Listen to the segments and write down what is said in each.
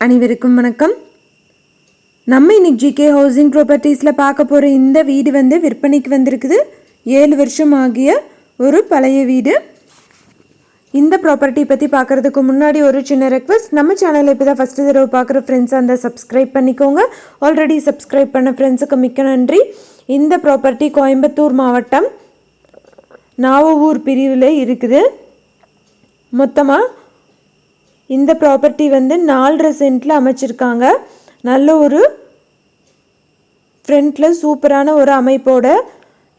அனைவருக்கும் வணக்கம். நம்ம இன்னைக்கு ஜிகே ஹவுசிங் ப்ராப்பர்ட்டிஸில் பார்க்க போகிற இந்த வீடு வந்து விற்பனைக்கு வந்திருக்குது. 7 வருஷம் ஆகிய ஒரு பழைய வீடு. இந்த ப்ராப்பர்ட்டி பற்றி பார்க்குறதுக்கு முன்னாடி ஒரு சின்ன ரெக்வஸ்ட், நம்ம சேனலில் இப்போ தான் ஃபஸ்ட்டு தடவை பார்க்குற ஃப்ரெண்ட்ஸாக அந்த சப்ஸ்கிரைப் பண்ணிக்கோங்க. ஆல்ரெடி சப்ஸ்கிரைப் பண்ண ஃப்ரெண்ட்ஸுக்கு மிக்க நன்றி. இந்த ப்ராப்பர்ட்டி கோயம்புத்தூர் மாவட்டம் நாவூர் பிரிவில் இருக்குது. மொத்தமாக இந்த ப்ராப்பர்ட்டி வந்து 4.5 சென்ட்டில் அமைச்சிருக்காங்க. நல்ல ஒரு ஃப்ரண்ட்டில் சூப்பரான ஒரு அமைப்போடு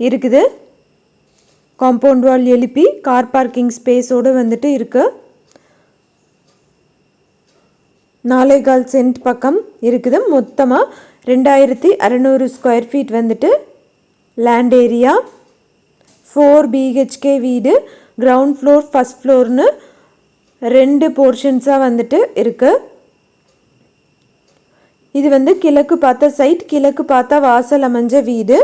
இருக்குது. காம்பவுண்ட் வால் எழுப்பி கார் பார்க்கிங் ஸ்பேஸோடு வந்துட்டு இருக்குது. 4.25 சென்ட் பக்கம் இருக்குது. மொத்தமாக 2600 ஸ்கொயர் ஃபீட் வந்துட்டு லேண்ட் ஏரியா. 4 BHK வீடு. கிரவுண்ட் ஃப்ளோர் ஃபஸ்ட் ஃப்ளோர்னு 2 போர்ஷன்ஸாக வந்துட்டு இருக்குது. இது வந்து கிழக்கு பார்த்த சைட், கிழக்கு பார்த்தா வாசல் அமைஞ்ச வீடு.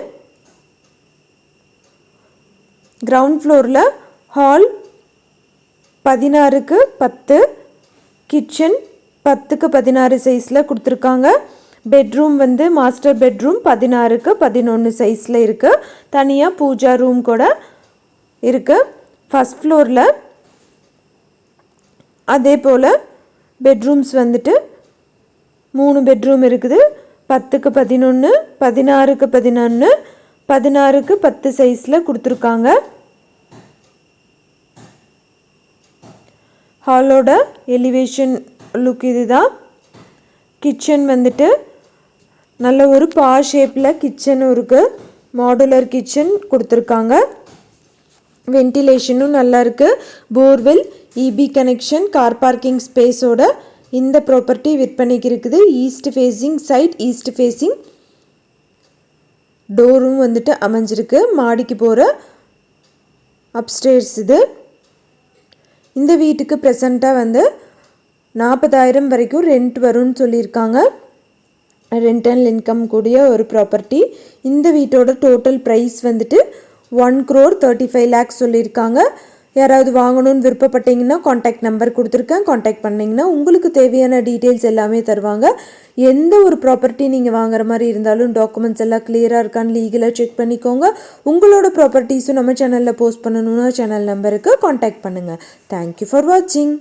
கிரவுண்ட் ஃப்ளோரில் ஹால் 16க்கு 10, கிச்சன் 10க்கு 16 சைஸில் கொடுத்துருக்காங்க. பெட்ரூம் வந்து மாஸ்டர் பெட்ரூம் 16க்கு 11 சைஸில் இருக்குது. தனியாக பூஜா ரூம் கூட இருக்குது. ஃபஸ்ட் ஃப்ளோரில் அதே போல் பெட்ரூம்ஸ் வந்துட்டு 3 பெட்ரூம் இருக்குது. 10க்கு 11, 16க்கு 11, 16க்கு 10 சைஸில் கொடுத்துருக்காங்க. ஹாலோட எலிவேஷன் லுக் இதுதான். கிச்சன் வந்துட்டு நல்ல ஒரு பா ஷேப்பில் கிச்சனும் இருக்குது. மாடுலர் கிச்சன் கொடுத்துருக்காங்க. வென்டிலேஷனும் நல்லா இருக்குது. Borewell, EB connection, car parking ஸ்பேஸோட இந்த ப்ராப்பர்ட்டி விற்பனைக்கு இருக்குது. East facing site, east facing டோரும் வந்துட்டு அமைஞ்சிருக்கு. மாடிக்கு போகிற அப்ஸ்டேர்ஸ் இது. இந்த வீட்டுக்கு ப்ரெசண்ட்டாக வந்து 40,000 வரைக்கும் ரெண்ட் வரும்னு சொல்லியிருக்காங்க. ரெண்டல் இன்கம் கூடிய ஒரு ப்ராப்பர்ட்டி. இந்த வீட்டோட டோட்டல் ப்ரைஸ் வந்துட்டு 1,35 lakhs சொல்லியிருக்காங்க. யாராவது வாங்கணும்னு விருப்பப்பட்டீங்கன்னா காண்டாக்ட் நம்பர் கொடுத்துருக்கேன். காண்டாக்ட் பண்ணிங்கன்னா உங்களுக்கு தேவையான டீட்டெயில்ஸ் எல்லாமே தருவாங்க. எந்த ஒரு ப்ராப்பர்ட்டி நீங்கள் வாங்குற மாதிரி இருந்தாலும் டாக்குமெண்ட்ஸ் எல்லாம் கிளியராக இருக்கான்னு லீகலாக செக் பண்ணிக்கோங்க. உங்களோட ப்ராப்பர்ட்டிஸும் நம்ம சேனலில் போஸ்ட் பண்ணணுன்னா சேனல் நம்பருக்கு காண்டாக்ட் பண்ணுங்கள். தேங்க்யூ ஃபார் வாட்சிங்.